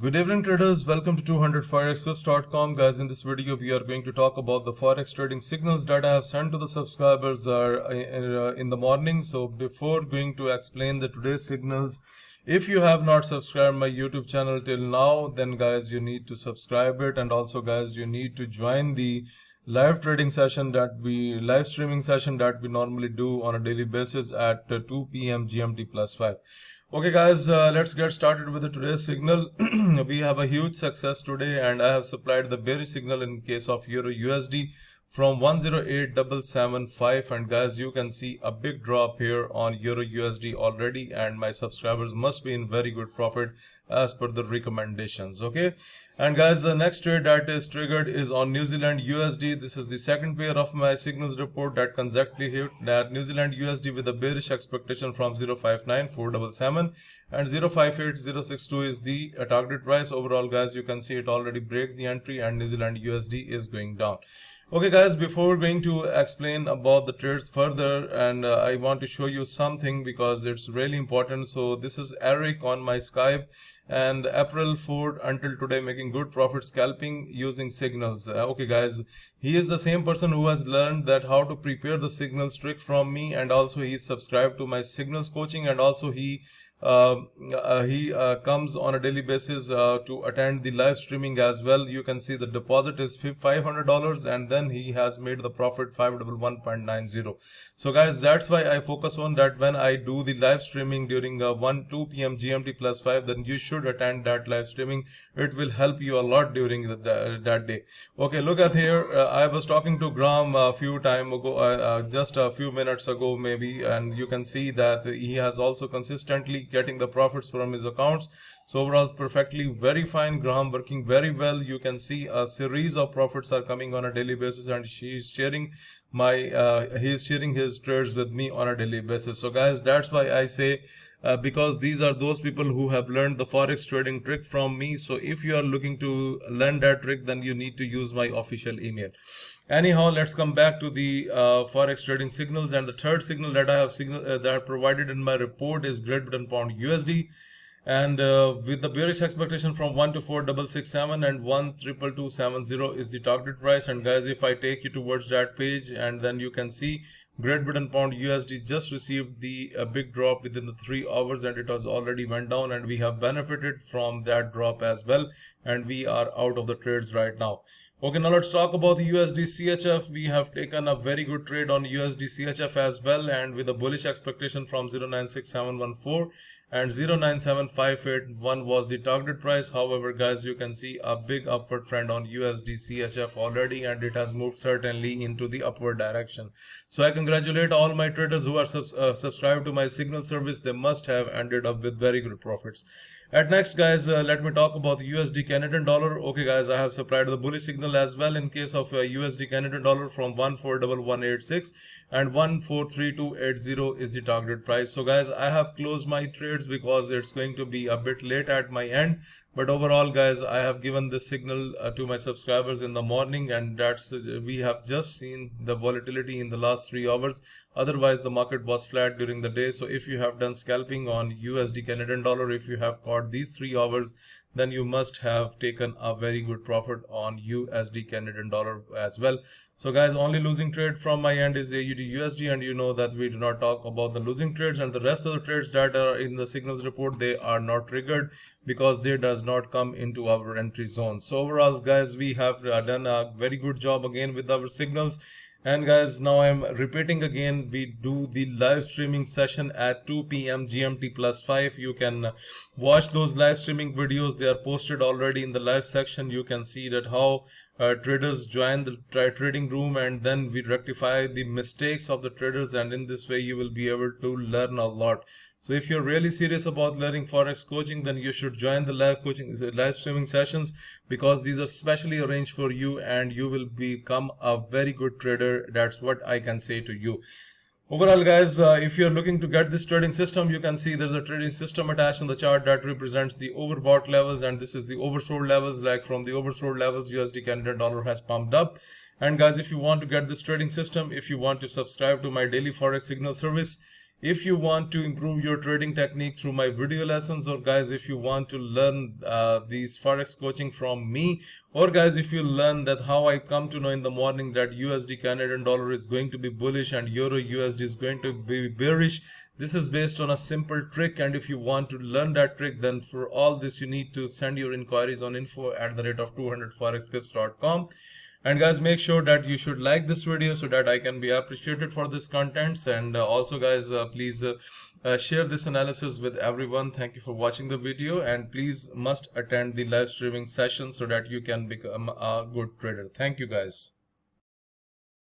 Good evening traders, welcome to 200forexpips.com. Guys, in this video we are going to talk about the forex trading signals that I have sent to the subscribers in the morning. So before going to explain the today's signals, if you have not subscribed my YouTube channel till now, then guys you need to subscribe it, and also guys you need to join the live streaming session that we normally do on a daily basis at 2 p.m. GMT plus 5. Okay guys, let's get started with the today's signal. We have a huge success today, and I have supplied the bearish signal in case of Euro USD from 108.775, and guys you can see a big drop here on Euro USD already, and my subscribers must be in very good profit as per the recommendations. Okay, and guys the next trade that is triggered is on New Zealand USD. This is the second pair of my signals report that consecutively hit that New Zealand USD with a bearish expectation from 0.59477 and 0.58062 is the target price. Overall guys you can see it already break the entry and New Zealand USD is going down. Okay guys, before going to explain about the trades further, and I want to show you something because it's really important. So this is Eric on my Skype, and April 4th until today making good profit scalping using signals. Okay guys, he is the same person who has learned that how to prepare the signals trick from me, and also he subscribed to my signals coaching, and also he comes on a daily basis to attend the live streaming as well. You can see the deposit is $500, and then he has made the profit 511.90. So guys, that's why I focus on that. When I do the live streaming during 2 p.m. GMT plus 5, then you should attend that live streaming. It will help you a lot during that day. Okay, look at here. I was talking to Graham a few time ago, just a few minutes ago maybe, and you can see that he has also consistently getting the profits from his accounts. So overall perfectly very fine. Graham working very well. You can see a series of profits are coming on a daily basis, and he is sharing his trades with me on a daily basis. So guys, that's why I say because these are those people who have learned the forex trading trick from me. So if you are looking to learn that trick, then you need to use my official email. Anyhow, let's come back to the forex trading signals, and the third signal that I have that I provided in my report is Great Britain Pound USD, and with the bearish expectation from 124.667 and 12270 is the target price. And guys, if I take you towards that page, and then you can see Great Britain Pound USD just received the big drop within the 3 hours, and it has already went down, and we have benefited from that drop as well, and we are out of the trades right now. Okay, now let's talk about the USD CHF. We have taken a very good trade on USD CHF as well, and with a bullish expectation from 0.96714 and 0.97581 was the target price. However guys, you can see a big upward trend on USD CHF already, and it has moved certainly into the upward direction. So I congratulate all my traders who are subscribed to my signal service. They must have ended up with very good profits. At next guys, let me talk about the USD Canadian dollar. Okay guys, I have supplied the bullish signal as well in case of USD Canadian dollar from 141186 and 143280 is the target price. So guys, I have closed my trades because it's going to be a bit late at my end, but overall guys, I have given this signal to my subscribers in the morning, and that's we have just seen the volatility in the last 3 hours. Otherwise the market was flat during the day. So if you have done scalping on USD Canadian dollar, if you have caught these 3 hours, then you must have taken a very good profit on USD Canadian dollar as well. So guys, only losing trade from my end is AUD USD, and you know that we do not talk about the losing trades, and the rest of the trades that are in the signals report, they are not triggered because they does not come into our entry zone. So overall guys, we have done a very good job again with our signals. And guys, now I'm repeating again, we do the live streaming session at 2 p.m. GMT plus 5. You can watch those live streaming videos. They are posted already in the live section. You can see that how traders join the trading room, and then we rectify the mistakes of the traders, and in this way you will be able to learn a lot. So if you're really serious about learning forex coaching, then you should join the live streaming sessions, because these are specially arranged for you, and you will become a very good trader. That's what I can say to you. Overall guys, if you're looking to get this trading system, you can see there's a trading system attached on the chart that represents the overbought levels, and this is the oversold levels. Like from the oversold levels, USD Canadian dollar has pumped up. And guys, if you want to get this trading system, if you want to subscribe to my daily forex signal service, If you want to improve your trading technique through my video lessons, or guys, if you want to learn these Forex coaching from me, or guys, if you learn that how I come to know in the morning that USD Canadian dollar is going to be bullish and Euro USD is going to be bearish, this is based on a simple trick. And if you want to learn that trick, then for all this you need to send your inquiries on info@200forexpips.com. And guys, make sure that you should like this video so that I can be appreciated for this contents. And also guys, please share this analysis with everyone. Thank you for watching the video, and please must attend the live streaming session so that you can become a good trader. Thank you guys.